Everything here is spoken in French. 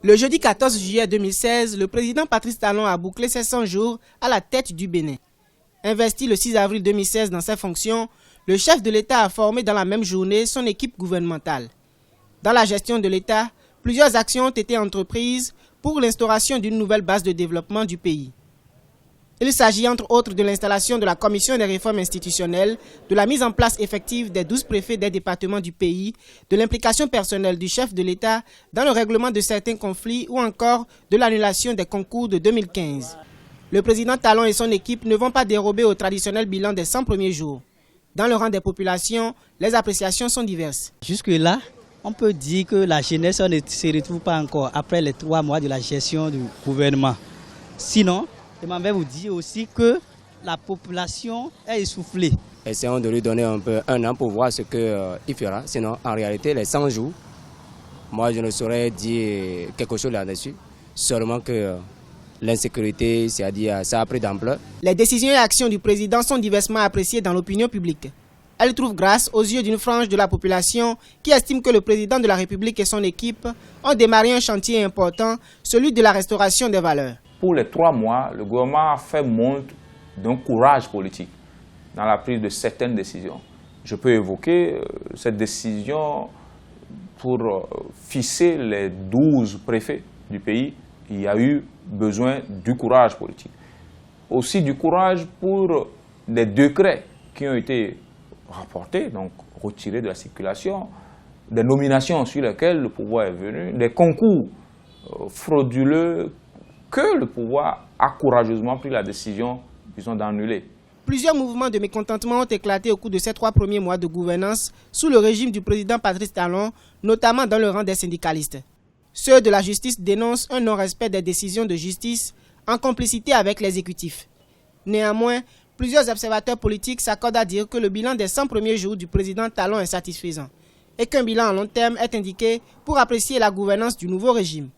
Le jeudi 14 juillet 2016, le président Patrice Talon a bouclé ses 100 jours à la tête du Bénin. Investi le 6 avril 2016 dans ses fonctions, le chef de l'État a formé dans la même journée son équipe gouvernementale. Dans la gestion de l'État, plusieurs actions ont été entreprises pour l'instauration d'une nouvelle base de développement du pays. Il s'agit entre autres de l'installation de la Commission des réformes institutionnelles, de la mise en place effective des 12 préfets des départements du pays, de l'implication personnelle du chef de l'État dans le règlement de certains conflits ou encore de l'annulation des concours de 2015. Le président Talon et son équipe ne vont pas dérober au traditionnel bilan des 100 premiers jours. Dans le rang des populations, les appréciations sont diverses. Jusque-là, on peut dire que la jeunesse ne se retrouve pas encore après les 3 mois de la gestion du gouvernement. Sinon, je vais vous dire aussi que la population est essoufflée. Essayons de lui donner un peu un an pour voir ce qu'il fera. Sinon, en réalité, les 100 jours, moi je ne saurais dire quelque chose là-dessus. Seulement que l'insécurité, c'est-à-dire ça a pris d'ampleur. Les décisions et actions du président sont diversement appréciées dans l'opinion publique. Elles trouvent grâce aux yeux d'une frange de la population qui estime que le président de la République et son équipe ont démarré un chantier important, celui de la restauration des valeurs. Pour les 3 mois, le gouvernement a fait montre d'un courage politique dans la prise de certaines décisions. Je peux évoquer cette décision pour fixer les 12 préfets du pays. Il y a eu besoin du courage politique. Aussi du courage pour les décrets qui ont été rapportés, donc retirés de la circulation, des nominations sur lesquelles le pouvoir est venu, des concours frauduleux que le pouvoir a courageusement pris la décision, disons, d'annuler. Plusieurs mouvements de mécontentement ont éclaté au cours de ces 3 premiers mois de gouvernance sous le régime du président Patrice Talon, notamment dans le rang des syndicalistes. Ceux de la justice dénoncent un non-respect des décisions de justice en complicité avec l'exécutif. Néanmoins, plusieurs observateurs politiques s'accordent à dire que le bilan des 100 premiers jours du président Talon est satisfaisant et qu'un bilan à long terme est indiqué pour apprécier la gouvernance du nouveau régime.